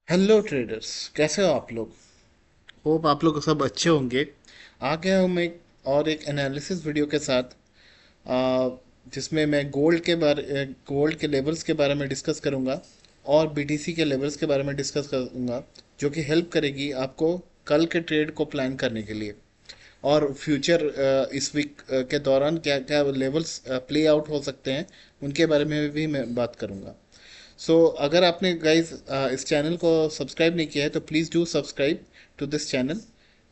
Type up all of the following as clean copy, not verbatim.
Hello traders, कैसे हो आप लोग। होप आप लोग सब अच्छे होंगे। आ गया हूँ मैं और एक एनालिसिस वीडियो के साथ, आ, जिसमें मैं गोल्ड के लेवल्स के बारे में डिस्कस करूँगा और बीटीसी के लेवल्स के बारे में डिस्कस करूँगा, जो कि हेल्प करेगी आपको कल के ट्रेड को प्लान करने के लिए। और फ्यूचर इस वीक के दौरान क्या क्या लेवल्स प्ले आउट हो सकते हैं, उनके बारे में भी मैं बात करूँगा। अगर आपने गाइज इस चैनल को सब्सक्राइब नहीं किया है तो please do subscribe to this channel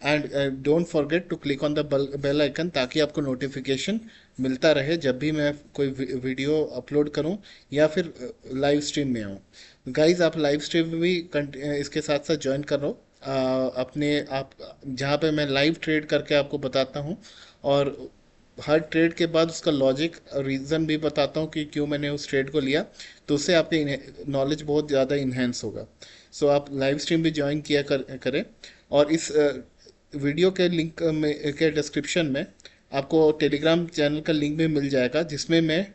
and don't forget to click on the bell icon, ताकि आपको नोटिफिकेशन मिलता रहे जब भी मैं कोई वीडियो अपलोड करूं या फिर लाइव स्ट्रीम में आऊं। गाइज आप लाइव स्ट्रीम में भी इसके साथ साथ ज्वाइन कर लो। अपने आप जहाँ पे मैं लाइव ट्रेड करके आपको बताता हूँ, और हर ट्रेड के बाद उसका लॉजिक रीज़न भी बताता हूँ कि क्यों मैंने उस ट्रेड को लिया। तो उससे आपके नॉलेज बहुत ज़्यादा इन्हेंस होगा। आप लाइव स्ट्रीम भी ज्वाइन करें। और इस वीडियो के लिंक में के डिस्क्रिप्शन में आपको टेलीग्राम चैनल का लिंक भी मिल जाएगा, जिसमें मैं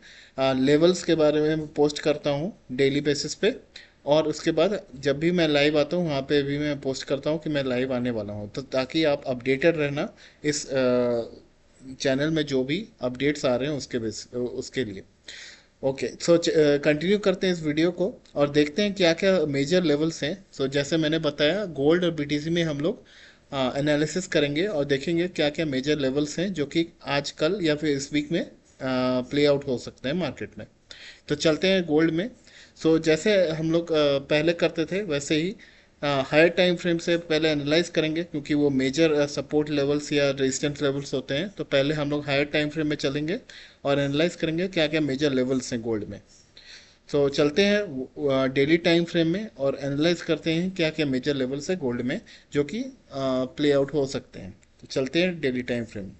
लेवल्स के बारे में पोस्ट करता हूँ डेली बेसिस पे। और उसके बाद जब भी मैं लाइव आता हूँ वहाँ पे भी मैं पोस्ट करता हूँ कि मैं लाइव आने वाला हूँ, तो ताकि आप अपडेटेड रहना इस चैनल में जो भी अपडेट्स आ रहे हैं उसके लिए। ओके, कंटिन्यू करते हैं इस वीडियो को और देखते हैं क्या क्या मेजर लेवल्स हैं। जैसे मैंने बताया, गोल्ड और बीटीसी में हम लोग एनालिसिस करेंगे और देखेंगे क्या क्या मेजर लेवल्स हैं जो कि आज कल या फिर इस वीक में प्ले आउट हो सकते हैं मार्केट में। तो चलते हैं गोल्ड में। जैसे हम लोग पहले करते थे वैसे ही हायर टाइम फ्रेम से पहले एनालाइज करेंगे, क्योंकि वो मेजर सपोर्ट लेवल्स या रेजिस्टेंस लेवल्स होते हैं। तो पहले हम लोग हायर टाइम फ्रेम में चलेंगे और एनालाइज करेंगे क्या क्या मेजर लेवल्स हैं गोल्ड में। चलते हैं डेली टाइम फ्रेम में और एनालाइज करते हैं क्या क्या मेजर लेवल्स है गोल्ड में, जो कि प्ले आउट हो सकते हैं। तो चलते हैं डेली टाइम फ्रेम।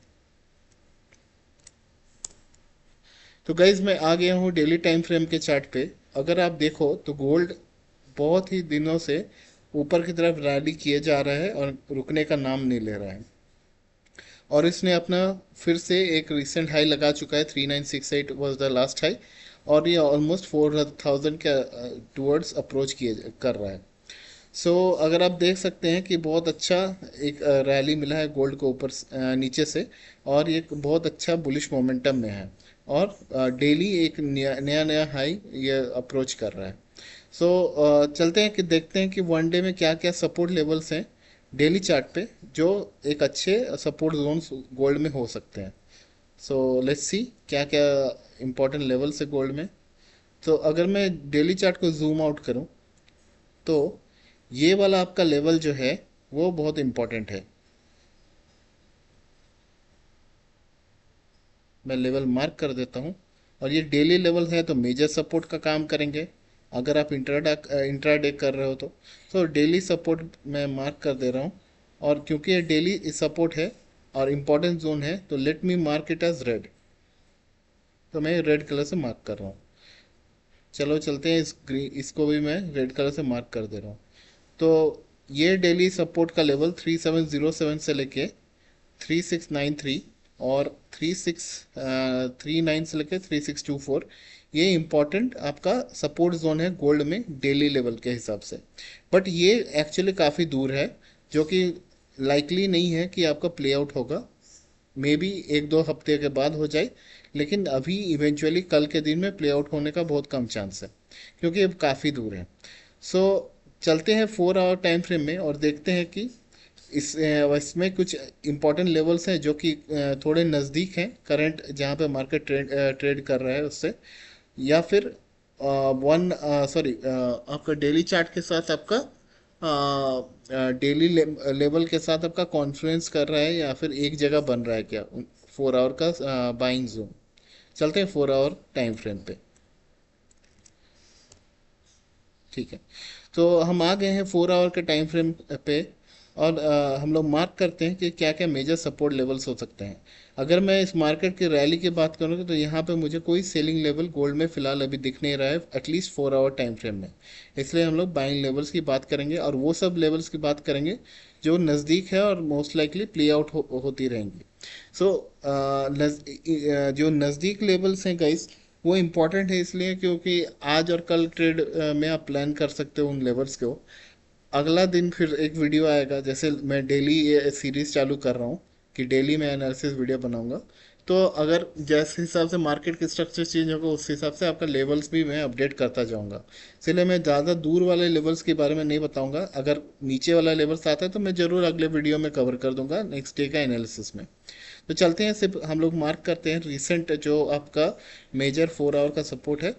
तो गाइज मैं आ गया हूँ डेली टाइम फ्रेम के चार्ट पे। अगर आप देखो तो गोल्ड बहुत ही दिनों से ऊपर की तरफ रैली किए जा रहा है और रुकने का नाम नहीं ले रहा है। और इसने अपना फिर से एक रिसेंट हाई लगा चुका है, 3968 वाज द लास्ट हाई। और ये ऑलमोस्ट 4000 के टुवर्ड्स अप्रोच किए कर रहा है। अगर आप देख सकते हैं कि बहुत अच्छा एक रैली मिला है गोल्ड को ऊपर नीचे से, और ये एक बहुत अच्छा बुलिश मोमेंटम में है। और डेली एक नया नया नया हाई ये अप्रोच कर रहा है। चलते हैं कि देखते हैं कि वन डे में क्या क्या सपोर्ट लेवल्स हैं डेली चार्ट पे, जो एक अच्छे सपोर्ट जोन्स गोल्ड में हो सकते हैं। लेट्स सी क्या क्या इंपॉर्टेंट लेवल्स है गोल्ड में। अगर मैं डेली चार्ट को जूम आउट करूं तो ये वाला आपका लेवल जो है वो बहुत इंपॉर्टेंट है। मैं लेवल मार्क कर देता हूँ। और ये डेली लेवल है तो मेजर सपोर्ट का काम करेंगे। अगर आप इंट्राडे कर रहे हो तो डेली सपोर्ट मैं मार्क कर दे रहा हूँ। और क्योंकि ये डेली सपोर्ट है और इम्पोर्टेंट जोन है, तो let me mark it as red. तो मैं रेड कलर से मार्क कर रहा हूँ। चलो चलते हैं, इसको भी मैं रेड कलर से मार्क कर दे रहा हूँ। तो ये डेली सपोर्ट का लेवल 3707 से लेके 3693 और 3639 से लेके 3624, ये इंपॉर्टेंट आपका सपोर्ट जोन है गोल्ड में डेली लेवल के हिसाब से। बट ये एक्चुअली काफ़ी दूर है, जो कि लाइकली नहीं है कि आपका प्ले आउट होगा। मे बी एक दो हफ्ते के बाद हो जाए, लेकिन अभी इवेंचुअली कल के दिन में प्ले आउट होने का बहुत कम चांस है, क्योंकि अब काफ़ी दूर है। सो चलते हैं 4 आवर टाइम फ्रेम में और देखते हैं कि इसमें कुछ इंपॉर्टेंट लेवल्स हैं जो कि थोड़े नज़दीक हैं करंट जहाँ पे मार्केट ट्रेड कर रहा है उससे, या फिर वन सॉरी आपका डेली चार्ट के साथ आपका डेली लेवल के साथ आपका कॉन्फ्लुएंस कर रहा है, या फिर एक जगह बन रहा है क्या 4 आवर का बाइंग जोन। चलते हैं 4 आवर टाइम फ्रेम पे। ठीक है, तो हम आ गए हैं 4 आवर के टाइम फ्रेम पे। और हम लोग मार्क करते हैं कि क्या क्या मेजर सपोर्ट लेवल्स हो सकते हैं। अगर मैं इस मार्केट की रैली की बात करूँ तो यहाँ पे मुझे कोई सेलिंग लेवल गोल्ड में फ़िलहाल अभी दिख नहीं रहा है, एटलीस्ट 4 आवर टाइम फ्रेम में। इसलिए हम लोग बाइंग लेवल्स की बात करेंगे और वो सब लेवल्स की बात करेंगे जो नज़दीक है और मोस्ट लाइकली प्ले आउट होती रहेंगी। जो नज़दीक लेवल्स हैं गाइस, वो इम्पॉर्टेंट है इसलिए क्योंकि आज और कल ट्रेड में आप प्लान कर सकते हो उन लेवल्स को। अगला दिन फिर एक वीडियो आएगा, जैसे मैं डेली ये सीरीज चालू कर रहा हूँ कि डेली मैं एनालिसिस वीडियो बनाऊंगा। तो अगर जैसे हिसाब से मार्केट की स्ट्रक्चर चेंज होगा उस हिसाब से आपका लेवल्स भी मैं अपडेट करता जाऊंगा। इसलिए मैं ज़्यादा दूर वाले लेवल्स के बारे में नहीं बताऊंगा। अगर नीचे वाला लेवल्स आता है तो मैं ज़रूर अगले वीडियो में कवर कर दूंगा नेक्स्ट डे का एनालिसिस में। तो चलते हैं, सिर्फ हम लोग मार्क करते हैं रिसेंट जो आपका मेजर 4 आवर का सपोर्ट है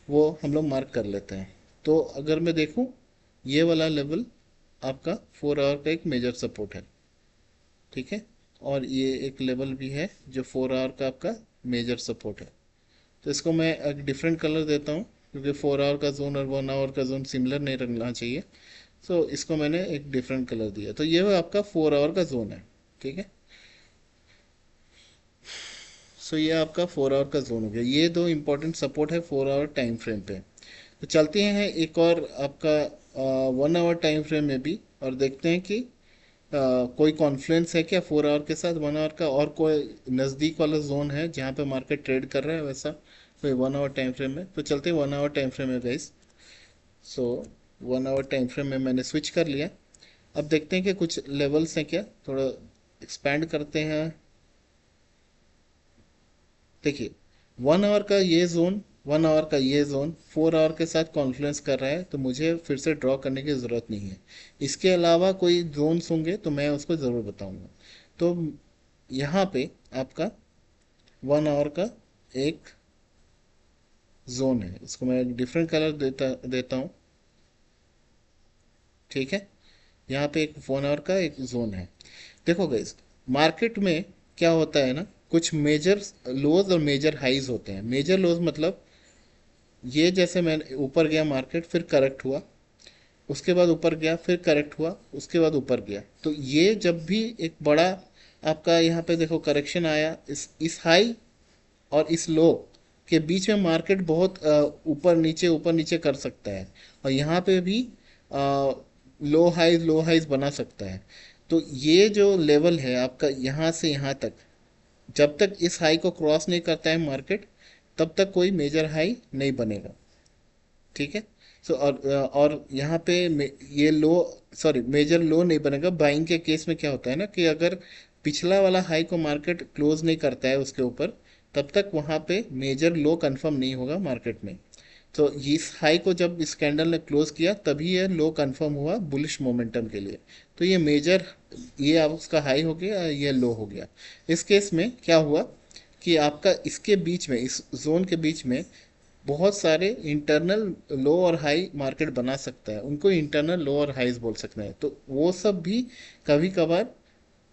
वो हम लोग मार्क कर लेते हैं। तो अगर मैं देखूं, ये वाला लेवल आपका 4 आवर का एक मेजर सपोर्ट है, ठीक है। और ये एक लेवल भी है जो 4 आवर का आपका मेजर सपोर्ट है। तो इसको मैं एक डिफरेंट कलर देता हूँ क्योंकि 4 आवर का जोन और 1 आवर का जोन सिमिलर नहीं रखना चाहिए। सो इसको मैंने एक डिफरेंट कलर दिया, तो ये आपका 4 आवर का जोन है, ठीक है। सो ये आपका 4 आवर का जोन हो गया। ये दो इंपॉर्टेंट सपोर्ट है 4 आवर टाइम फ्रेम पे। तो चलते हैं एक और आपका 1 आवर टाइम फ्रेम में भी, और देखते हैं कि कोई कॉन्फ्लुएंस है क्या 4 आवर के साथ 1 आवर का, और कोई नज़दीक वाला जोन है जहाँ पे मार्केट ट्रेड कर रहा है वैसा कोई 1 आवर टाइम फ्रेम में। तो चलते हैं 1 आवर टाइम फ्रेम में guys. So 1 hour time frame में मैंने स्विच कर लिया। अब देखते हैं कि कुछ लेवल्स हैं क्या, थोड़ा एक्सपैंड करते हैं। देखिए, 1 आवर का ये जोन, 1 आवर का ये जोन 4 आवर के साथ कॉन्फ्लुएंस कर रहा है, तो मुझे फिर से ड्रॉ करने की ज़रूरत नहीं है। इसके अलावा कोई जोन्स होंगे तो मैं उसको ज़रूर बताऊंगा। तो यहाँ पे आपका 1 आवर का एक जोन है, इसको मैं एक डिफरेंट कलर देता देता हूँ, ठीक है। यहाँ पे एक 1 आवर का एक जोन है। देखो गाइस, मार्केट में क्या होता है ना, कुछ मेजर लोज और मेजर हाइज होते हैं। मेजर लोज मतलब ये, जैसे मैंने ऊपर गया मार्केट फिर करेक्ट हुआ, उसके बाद ऊपर गया फिर करेक्ट हुआ, उसके बाद ऊपर गया, तो ये जब भी एक बड़ा आपका यहाँ पे देखो करेक्शन आया, इस हाई और इस लो के बीच में मार्केट बहुत ऊपर नीचे कर सकता है। और यहाँ पे भी लो हाइज बना सकता है। तो ये जो लेवल है आपका यहाँ से यहाँ तक, जब तक इस हाई को क्रॉस नहीं करता है मार्केट, तब तक कोई मेजर हाई नहीं बनेगा, ठीक है। सो और यहाँ पे ये लो, सॉरी मेजर लो नहीं बनेगा। बाइंग के केस में क्या होता है ना कि अगर पिछला वाला हाई को मार्केट क्लोज नहीं करता है उसके ऊपर, तब तक वहाँ पे मेजर लो कंफर्म नहीं होगा मार्केट में। तो इस हाई को जब इस कैंडल ने क्लोज किया तभी ये लो कंफर्म हुआ बुलिश मोमेंटम के लिए। तो ये मेजर, ये अब उसका हाई हो गया, ये लो हो गया। इस केस में क्या हुआ कि आपका इसके बीच में, इस जोन के बीच में बहुत सारे इंटरनल लो और हाई मार्केट बना सकता है, उनको इंटरनल लो और हाईज बोल सकते हैं। तो वो सब भी कभी कभार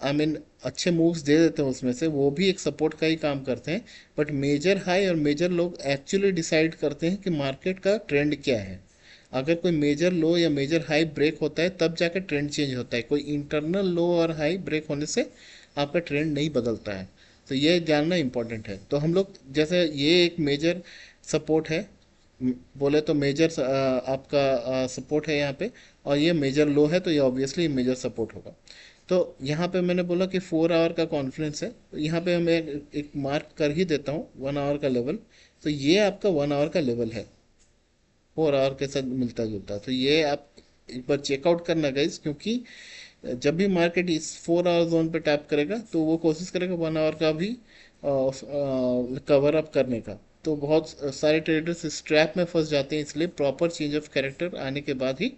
आई मीन अच्छे मूव्स दे देते हैं, उसमें से वो भी एक सपोर्ट का ही काम करते हैं। बट मेजर हाई और मेजर लो एक्चुअली डिसाइड करते हैं कि मार्केट का ट्रेंड क्या है। अगर कोई मेजर लो या मेजर हाई ब्रेक होता है तब जाकर ट्रेंड चेंज होता है, कोई इंटरनल लो और हाई ब्रेक होने से आपका ट्रेंड नहीं बदलता है। तो ये जानना इंपॉर्टेंट है। तो हम लोग जैसे ये एक मेजर सपोर्ट है, बोले तो मेजर आपका सपोर्ट है यहाँ पे, और ये मेजर लो है तो ये ऑब्वियसली मेजर सपोर्ट होगा। तो यहाँ पे मैंने बोला कि 4 आवर का कॉन्फ्लुएंस है, तो यहाँ पे मैं एक मार्क कर ही देता हूँ 1 आवर का लेवल। तो ये आपका 1 आवर का लेवल है, 4 आवर के साथ मिलता जुलता। तो ये आप एक बार चेकआउट करना गाइस, क्योंकि जब भी मार्केट इस 4 आवर जोन पे टैप करेगा तो वो कोशिश करेगा 1 आवर का भी कवर अप करने का। तो बहुत सारे ट्रेडर्स इस ट्रैप में फंस जाते हैं, इसलिए प्रॉपर चेंज ऑफ कैरेक्टर आने के बाद ही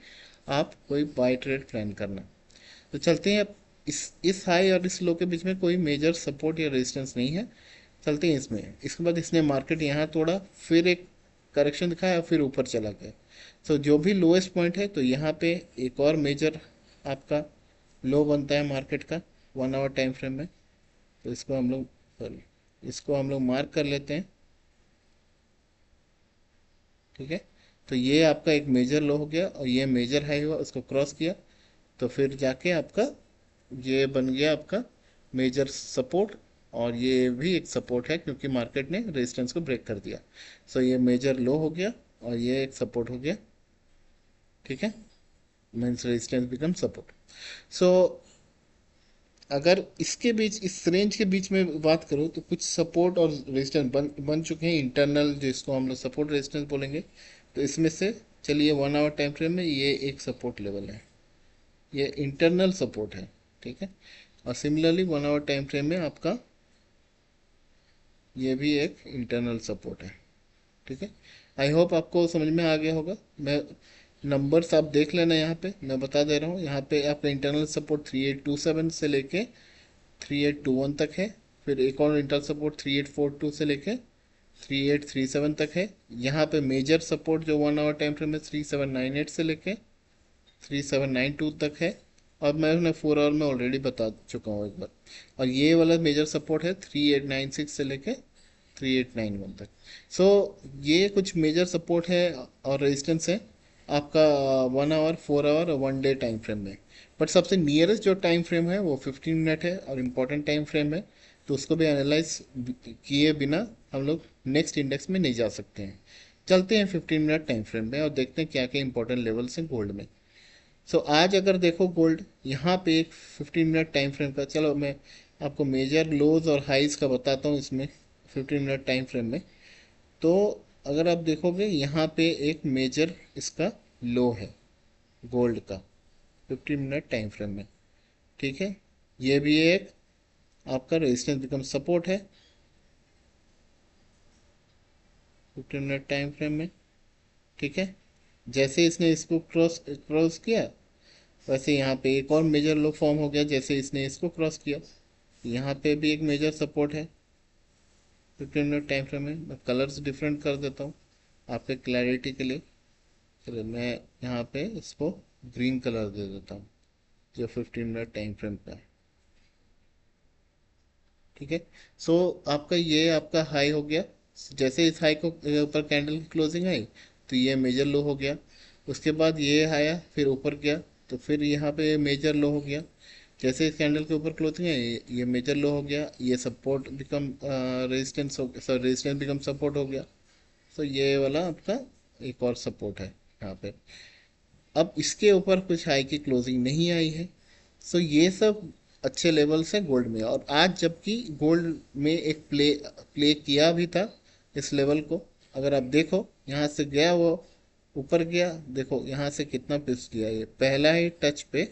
आप कोई बाय ट्रेड प्लान करना। तो चलते हैं अब, इस हाई और इस लो के बीच में कोई मेजर सपोर्ट या रेजिस्टेंस नहीं है। चलते हैं इसमें। इसके बाद इसने मार्केट यहाँ तोड़ा, फिर एक करेक्शन दिखाया, फिर ऊपर चला गया। तो जो भी लोएस्ट पॉइंट है, तो यहाँ पे एक और मेजर आपका लो बनता है मार्केट का 1 आवर टाइम फ्रेम में। तो इसको हम लोग, सॉरी, इसको हम लोग मार्क कर लेते हैं, ठीक है। तो ये आपका एक मेजर लो हो गया और ये मेजर हाई हुआ, उसको क्रॉस किया, तो फिर जाके आपका ये बन गया आपका मेजर सपोर्ट। और ये भी एक सपोर्ट है क्योंकि मार्केट ने रेजिस्टेंस को ब्रेक कर दिया। सो ये मेजर लो हो गया और ये एक सपोर्ट हो गया, ठीक है। Means resistance become support. So अगर इसके बीच, इस रेंज के बीच में बात करूँ तो कुछ सपोर्ट और रेजिस्टेंस बन चुके हैं इंटरनल, जिसको हम लोग सपोर्ट रेजिस्टेंस बोलेंगे। तो इसमें से चलिए 1 आवर टाइम फ्रेम में ये एक सपोर्ट लेवल है, ये इंटरनल सपोर्ट है, ठीक है। और सिमिलरली 1 आवर टाइम फ्रेम में आपका ये भी एक इंटरनल सपोर्ट है, ठीक है। आई होप आपको समझ में आ गया होगा। मैं नंबर्स आप देख लेना, यहाँ पे मैं बता दे रहा हूँ। यहाँ पे आपका इंटरनल सपोर्ट 3827 से लेके 3821 तक है। फिर एक और इंटरनल सपोर्ट 3842 से लेके 3837 तक है। यहाँ पे मेजर सपोर्ट जो 1 आवर टाइम फ्रेम में 3798 से लेके 3792 तक है। और मैं उन्हें 4 आवर में ऑलरेडी बता चुका हूँ एक बार। और ये वाला मेजर सपोर्ट है 3896 से लेके 3891 तक। सो ये कुछ मेजर सपोर्ट है और रेजिस्टेंस है आपका 1 आवर, 4 आवर और 1 डे टाइम फ्रेम में। बट सबसे नियरेस्ट जो टाइम फ्रेम है वो 15 मिनट है और इम्पोर्टेंट टाइम फ्रेम है, तो उसको भी एनालाइज किए बिना हम लोग नेक्स्ट इंडेक्स में नहीं जा सकते हैं। चलते हैं 15 मिनट टाइम फ्रेम में और देखते हैं क्या क्या इंपॉर्टेंट लेवल्स हैं गोल्ड में। आज अगर देखो गोल्ड यहाँ पे एक 15 मिनट टाइम फ्रेम का, चलो मैं आपको मेजर लोज और हाइज का बताता हूँ इसमें 15 मिनट टाइम फ्रेम में। तो अगर आप देखोगे यहाँ पे एक मेजर इसका लो है गोल्ड का 15 मिनट टाइम फ्रेम में, ठीक है। ये भी एक आपका रेजिस्टेंस बिकम सपोर्ट है 15 मिनट टाइम फ्रेम में, ठीक है। जैसे इसने इसको क्रॉस क्रॉस किया, वैसे यहाँ पे एक और मेजर लो फॉर्म हो गया जैसे इसने इसको क्रॉस किया। यहाँ पे भी एक मेजर सपोर्ट है 15 मिनट टाइम फ्रेम में। मैं कलर्स डिफरेंट कर देता हूँ आपके क्लैरिटी के लिए। चलिए मैं यहाँ पे इसको ग्रीन कलर दे देता हूँ जो 15 मिनट टाइम फ्रेम का है, ठीक है। आपका ये आपका हाई हो गया। जैसे इस हाई को ऊपर कैंडल की क्लोजिंग आई तो ये मेजर लो हो गया। उसके बाद ये आया फिर ऊपर गया तो फिर यहाँ पे मेजर लो हो गया। जैसे इस कैंडल के ऊपर क्लोजिंग है ये मेजर लो हो गया, ये सपोर्ट बिकम रेजिस्टेंस हो गया, सॉरी रेजिस्टेंस बिकम सपोर्ट हो गया। ये वाला आपका एक और सपोर्ट है यहाँ पे। अब इसके ऊपर कुछ हाई की क्लोजिंग नहीं आई है। ये सब अच्छे लेवल्स हैं गोल्ड में। और आज जबकि गोल्ड में एक प्ले प्ले किया भी था इस लेवल को, अगर आप देखो यहाँ से गया वो ऊपर गया, देखो यहाँ से कितना पिस गया, ये पहला ही टच पे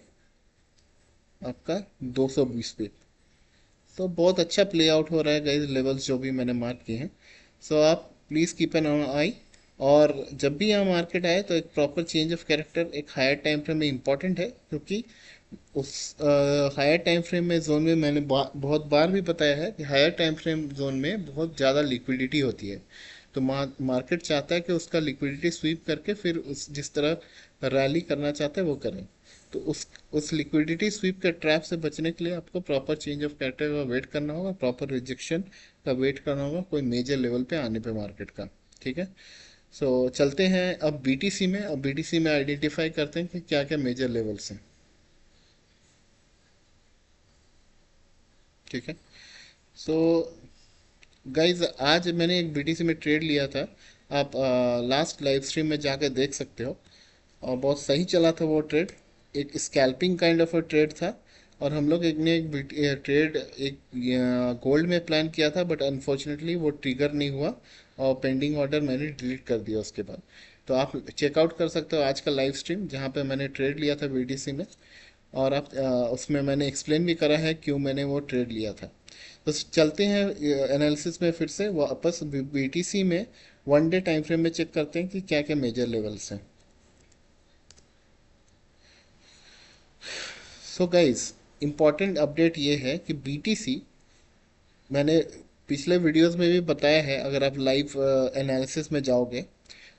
आपका 220 पे। बहुत अच्छा प्ले आउट हो रहा है गाइस लेवल्स जो भी मैंने मार्क किए हैं। आप प्लीज़ कीप एन आई। और जब भी यहाँ मार्केट आए तो एक प्रॉपर चेंज ऑफ कैरेक्टर एक हायर टाइम फ्रेम में इंपॉर्टेंट है, क्योंकि उस हायर टाइम फ्रेम में जोन में मैंने बहुत बार भी बताया है कि हायर टाइम फ्रेम जोन में बहुत ज़्यादा लिक्विडिटी होती है। तो मार्केट चाहता है कि उसका लिक्विडिटी स्वीप करके फिर उस जिस तरह रैली करना चाहता है वो करें। तो उस लिक्विडिटी स्वीप के ट्रैप से बचने के लिए आपको प्रॉपर चेंज ऑफ कैरेक्टर का वेट करना होगा, प्रॉपर रिजेक्शन का वेट करना होगा कोई मेजर लेवल पे आने पे मार्केट का, ठीक है। चलते हैं अब बीटीसी में। अब बीटीसी में आइडेंटिफाई करते हैं कि क्या क्या मेजर लेवल्स हैं, ठीक है। सो गाइज आज मैंने एक बीटीसी में ट्रेड लिया था। आप लास्ट लाइव स्ट्रीम में जाकर देख सकते हो। और बहुत सही चला था वो ट्रेड। एक scalping kind of a trade था। और हम लोग एक ने एक ट्रेड एक गोल्ड में प्लान किया था, बट अनफॉर्चुनेटली वो ट्रिगर नहीं हुआ और पेंडिंग ऑर्डर मैंने डिलीट कर दिया उसके बाद। तो आप चेकआउट कर सकते हो आज का लाइव स्ट्रीम जहाँ पे मैंने ट्रेड लिया था बीटीसी में। और आप उसमें मैंने एक्सप्लेन भी करा है क्यों मैंने वो ट्रेड लिया था। चलते हैं एनालिसिस में फिर से वापस बीटीसी में 1 डे टाइम फ्रेम में चेक करते हैं कि क्या क्या मेजर लेवल्स हैं। गाइस इम्पॉर्टेंट अपडेट ये है कि बीटीसी, मैंने पिछले वीडियोस में भी बताया है, अगर आप लाइव एनालिसिस में जाओगे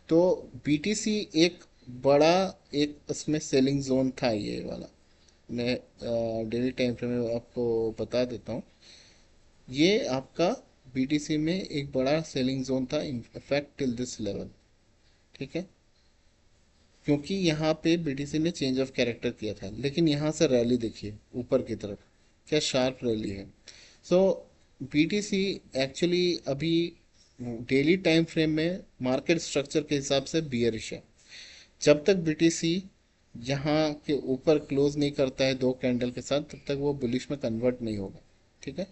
तो बीटीसी एक बड़ा एक उसमें सेलिंग जोन था ये वाला। मैं डेली टाइम फ्रेम में आपको बता देता हूँ। ये आपका बीटीसी में एक बड़ा सेलिंग जोन था इनफैक्ट टिल दिस लेवल, ठीक है। क्योंकि यहाँ पे बीटीसी ने चेंज ऑफ कैरेक्टर किया था, लेकिन यहाँ से रैली देखिए ऊपर की तरफ, क्या शार्प रैली है। सो बीटीसी एक्चुअली अभी डेली टाइम फ्रेम में मार्केट स्ट्रक्चर के हिसाब से बियरिश है। जब तक बीटीसी यहाँ के ऊपर क्लोज नहीं करता है 2 कैंडल के साथ, तब तक वो बुलिश में कन्वर्ट नहीं होगा, ठीक है।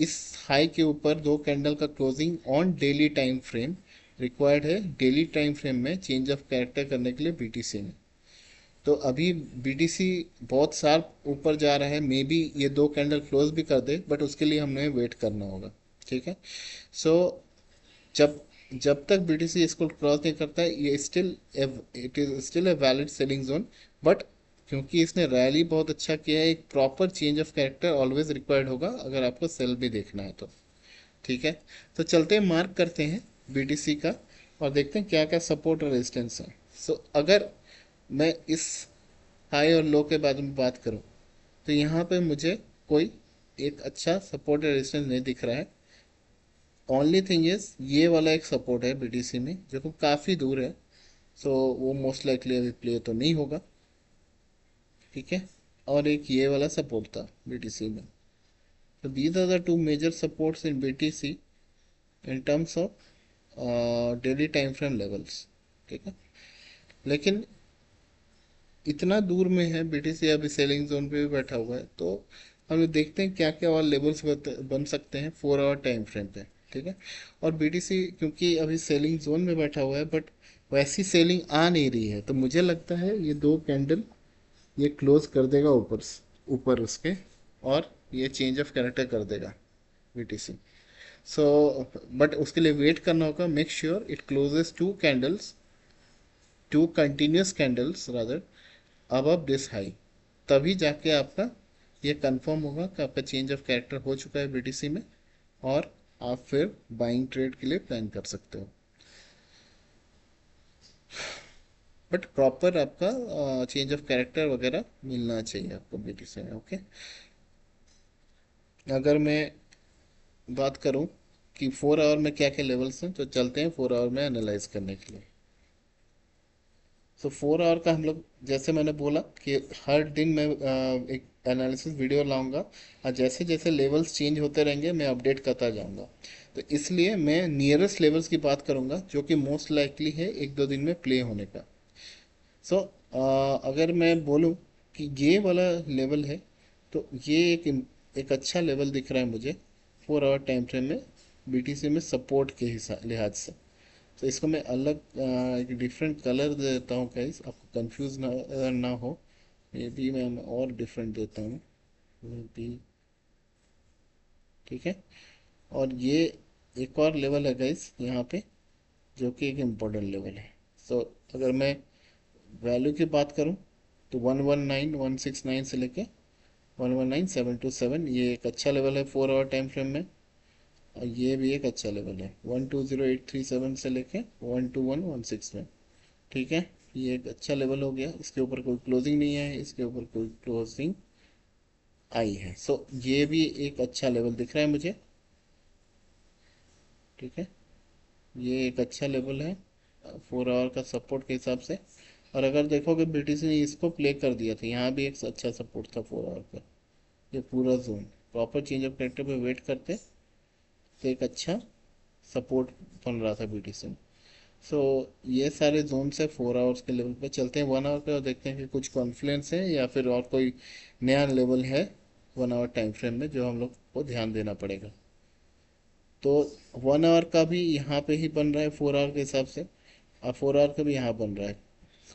इस हाई के ऊपर 2 कैंडल का closing on daily time frame required है डेली टाइम फ्रेम में चेंज ऑफ कैरेक्टर करने के लिए बीटीसी में। तो अभी बीटीसी बहुत शार्प ऊपर जा रहा है, मे बी ये दो कैंडल क्लोज भी कर दे, बट उसके लिए हमें वेट करना होगा। ठीक है। सो जब जब तक बीटीसी इसको क्रॉस नहीं करता है, ये still it is still a valid selling zone. But क्योंकि इसने रैली बहुत अच्छा किया है, एक proper change of character always required होगा अगर आपको सेल भी देखना है तो। ठीक है। तो चलते हैं, मार्क करते हैं बीटीसी का, और देखते हैं क्या क्या सपोर्ट और रेजिस्टेंस है। सो अगर मैं इस हाई और लो के बारे में बात करूं, तो यहाँ पे मुझे कोई एक अच्छा सपोर्ट या रेजिस्टेंस नहीं दिख रहा है। ओनली थिंग इज ये वाला एक सपोर्ट है बीटीसी में जो कि काफ़ी दूर है। सो वो मोस्ट लाइकली अभी प्ले तो नहीं होगा। ठीक है। और एक ये वाला सपोर्ट था बीटीसी में। तो these are the two major supports in BTC in terms of daily time frame levels. ठीक है। लेकिन इतना दूर में है बीटीसी, अभी सेलिंग जोन पे भी बैठा हुआ है, तो हम लोग देखते हैं क्या क्या और लेवल्स बन सकते हैं 4 आवर टाइम फ्रेम पे। ठीक है। और बीटीसी क्योंकि अभी सेलिंग जोन में बैठा हुआ है, बट वैसी सेलिंग आ नहीं रही है, तो मुझे लगता है ये दो कैंडल ये क्लोज कर देगा ऊपर उसके, और ये चेंज ऑफ कैरेक्टर कर देगा बीटीसी। सो बट उसके लिए वेट करना होगा। Make sure it closes to continuous candles rather above this high, तभी जाके आपका ये कंफर्म होगा कि आपका चेंज ऑफ कैरेक्टर हो चुका है बीटीसी में, और आप फिर बाइंग ट्रेड के लिए प्लान कर सकते हो। बट प्रॉपर आपका चेंज ऑफ कैरेक्टर वगैरह मिलना चाहिए आपको बीटीसी में। ओके। अगर मैं बात करूं कि 4 आवर में क्या क्या लेवल्स हैं, तो चलते हैं 4 आवर में एनालाइज करने के लिए। तो 4 आवर का हम लोग, जैसे मैंने बोला कि हर दिन मैं एक एनालिसिस वीडियो लाऊंगा, और जैसे जैसे लेवल्स चेंज होते रहेंगे मैं अपडेट करता जाऊंगा। तो इसलिए मैं नियरेस्ट लेवल्स की बात करूंगा जो कि मोस्ट लाइकली है एक दो दिन में प्ले होने का। सो अगर मैं बोलूं कि ये वाला लेवल है, तो ये एक अच्छा लेवल दिख रहा है मुझे 4 आवर टाइम फ्रेम में बीटीसी में सपोर्ट के हिसाब लिहाज से। तो इसको मैं अलग एक डिफरेंट कलर दे देता हूँ गाइस, आपको कंफ्यूज ना हो। मे बी मैं और डिफरेंट देता हूँ, मे बी। ठीक है। और ये एक और लेवल है गाइस यहाँ पे, जो कि एक इम्पोर्टेंट लेवल है। सो अगर मैं वैल्यू की बात करूँ, तो 119169 से लेके 119727 ये एक अच्छा लेवल है 4 आवर टाइम फ्रेम में। और ये भी एक अच्छा लेवल है 120837 से लेके 121116 में। ठीक है। ये एक अच्छा लेवल हो गया, इसके ऊपर कोई क्लोजिंग नहीं है, इसके ऊपर कोई क्लोजिंग आई है। सो ये भी एक अच्छा लेवल दिख रहा है मुझे। ठीक है। ये एक अच्छा लेवल है 4 आवर का सपोर्ट के हिसाब से। और अगर देखोगे बीटीसी ने इसको प्ले कर दिया था, यहाँ भी एक अच्छा सपोर्ट था 4 आवर का। ये पूरा zone proper change of character पे वेट करते, तो एक अच्छा सपोर्ट बन रहा था बीटीसी में। सो ये सारे जोन से 4 आवर्स के लेवल पे चलते हैं 1 आवर पे, और देखते हैं कि कुछ कॉन्फ्लुएंस है या फिर और कोई नया लेवल है 1 आवर टाइम फ्रेम में जो हम लोग को ध्यान देना पड़ेगा। तो 1 आवर का भी यहाँ पे ही बन रहा है 4 आवर के हिसाब से, और 4 आवर का भी यहाँ बन रहा है,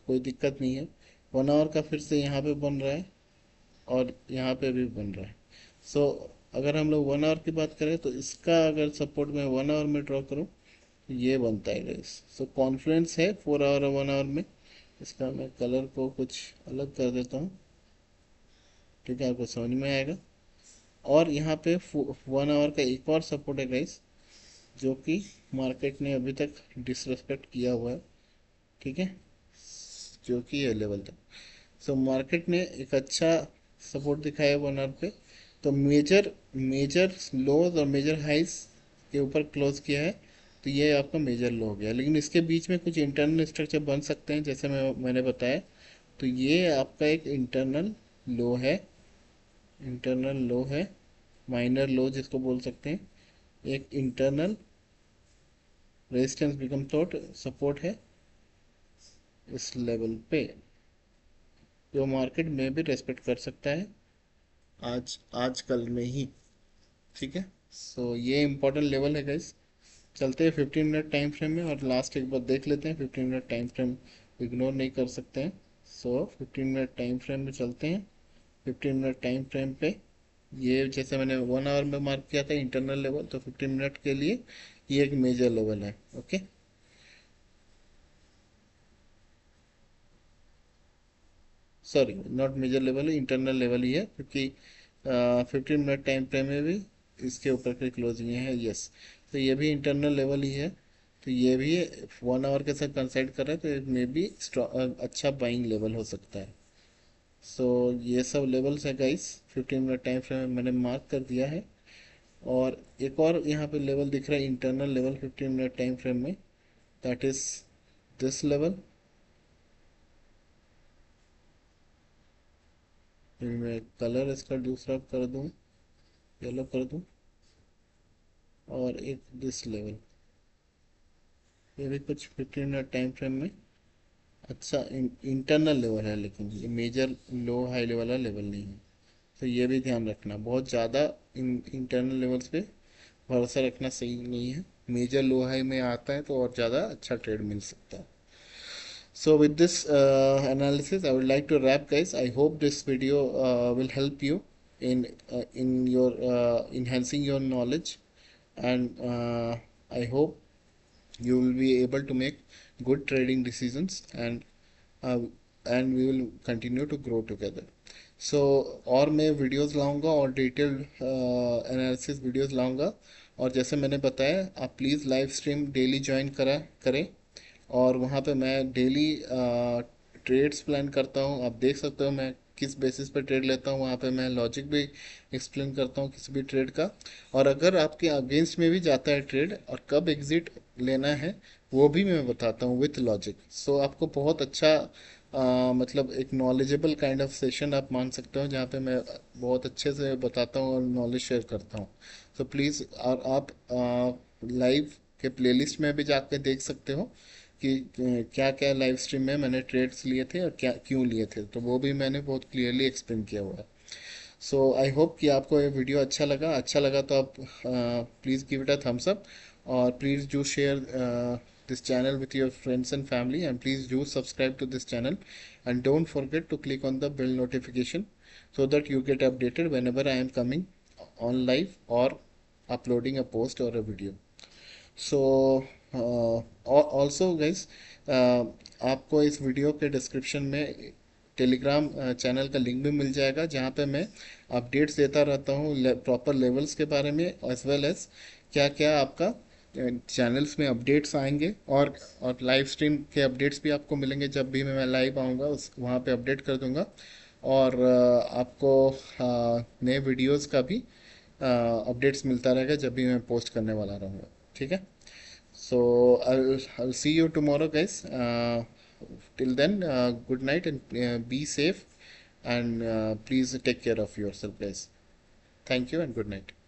कोई दिक्कत नहीं है। 1 आवर का फिर से यहाँ पे बन रहा है, और यहाँ पे भी बन रहा है। सो अगर हम लोग 1 आवर की बात करें, तो इसका अगर सपोर्ट मैं 1 आवर में ड्रॉ करूँ, ये बनता है गाइस। सो कॉन्फ्लुएंस है 4 आवर और 1 आवर में। इसका मैं कलर को कुछ अलग कर देता हूँ, ठीक है, आपको समझ में आएगा। और यहाँ पे 1 आवर का एक और सपोर्ट है गाइस, जो कि मार्केट ने अभी तक डिसरेस्पेक्ट किया हुआ है। ठीक है। जो कि ये लेवल था। सो मार्केट ने एक अच्छा सपोर्ट दिखाया 1 आवर पे। तो मेजर मेजर लोज और मेजर हाइस के ऊपर क्लोज किया है, तो ये आपका मेजर लो हो गया। लेकिन इसके बीच में कुछ इंटरनल स्ट्रक्चर बन सकते हैं, जैसे मैंने बताया। तो ये आपका एक इंटरनल लो है, इंटरनल लो है, माइनर लो जिसको बोल सकते हैं। एक internal resistance become thought support है इस लेवल पे, जो मार्केट में भी रेस्पेक्ट कर सकता है आज आज कल में ही। ठीक है। सो ये इंपॉर्टेंट लेवल है गाइस। चलते हैं 15 मिनट टाइम फ्रेम में, और लास्ट एक बार देख लेते हैं 15 मिनट टाइम फ्रेम इग्नोर नहीं कर सकते हैं। सो 15 मिनट टाइम फ्रेम में चलते हैं। 15 मिनट टाइम फ्रेम पे ये जैसे मैंने 1 आवर में मार्क किया था इंटरनल लेवल, तो 15 मिनट के लिए ये एक मेजर लेवल है। Okay, sorry not major level है, इंटरनल लेवल ही है, क्योंकि 15 मिनट टाइम फ्रेम में भी इसके ऊपर के क्लोजिंग है। यस, तो ये भी इंटरनल लेवल ही है। तो ये भी 1 आवर के साथ कंसाइड कर रहा है, तो मे बी अच्छा बाइंग लेवल हो सकता है। सो ये सब लेवल्स है गाइस, 15 मिनट टाइम फ्रेम में मैंने मार्क कर दिया है। और एक और यहाँ पे लेवल दिख रहा है internal level 15 minute time frame में, दैट इज दिस लेवल। फिर मैं कलर इसका दूसरा कर दूँ, येलो कर दूँ, और एक दिस लेवल। ये भी कुछ 15 मिनट टाइम फ्रेम में अच्छा इंटरनल लेवल है, लेकिन ये मेजर लो हाई लेवल वाला लेवल नहीं है। तो ये भी ध्यान रखना, बहुत ज़्यादा इंटरनल लेवल्स पे भरोसा रखना सही नहीं है। मेजर लो हाई में आता है तो और ज़्यादा अच्छा ट्रेड मिल सकता है। So with this analysis, I would like to wrap, guys. I hope this video will help you in your enhancing your knowledge, and I hope you will be able to make good trading decisions, uh, and we will continue to grow together. So और मैं videos लाऊंगा और detailed analysis videos लाऊंगा। और जैसे मैंने बताया, आप please live stream daily join करा करें। और वहाँ पे मैं डेली ट्रेड्स प्लान करता हूँ, आप देख सकते हो मैं किस बेसिस पे ट्रेड लेता हूँ। वहाँ पे मैं लॉजिक भी एक्सप्लेन करता हूँ किसी भी ट्रेड का। और अगर आपके अगेंस्ट में भी जाता है ट्रेड और कब एग्जिट लेना है, वो भी मैं बताता हूँ विथ लॉजिक। सो आपको बहुत अच्छा मतलब एक नॉलेजेबल काइंड ऑफ सेशन आप मान सकते हो, जहाँ पे मैं बहुत अच्छे से बताता हूँ और नॉलेज शेयर करता हूँ। सो प्लीज़, और आप लाइव के प्लेलिस्ट में भी जाके देख सकते हो कि क्या क्या लाइव स्ट्रीम में मैंने ट्रेड्स लिए थे और क्या क्यों लिए थे, तो वो भी मैंने बहुत क्लियरली एक्सप्लेन किया हुआ है। सो आई होप कि आपको ये वीडियो अच्छा लगा तो आप please give it a thumbs up, और please do share this channel with your friends and family, and please do subscribe to this channel, and don't forget to click on the bell notification so that you get updated whenever I am coming on live or uploading a post or a video. So also guys, आपको इस video के description में Telegram channel का link भी मिल जाएगा, जहाँ पे मैं अपडेट्स देता रहता हूँ प्रॉपर लेवल्स के बारे में, एज वेल एज क्या क्या आपका चैनल्स में अपडेट्स आएंगे। और लाइव स्ट्रीम के अपडेट्स भी आपको मिलेंगे, जब भी मैं लाइव आऊँगा उस वहाँ पे अपडेट कर दूँगा। और आपको नए वीडियोस का भी अपडेट्स मिलता रहेगा जब भी मैं पोस्ट करने वाला रहूँगा। ठीक है, so I'll see you tomorrow, guys. Till then, good night, and be safe, and please take care of yourself, guys. Thank you and good night.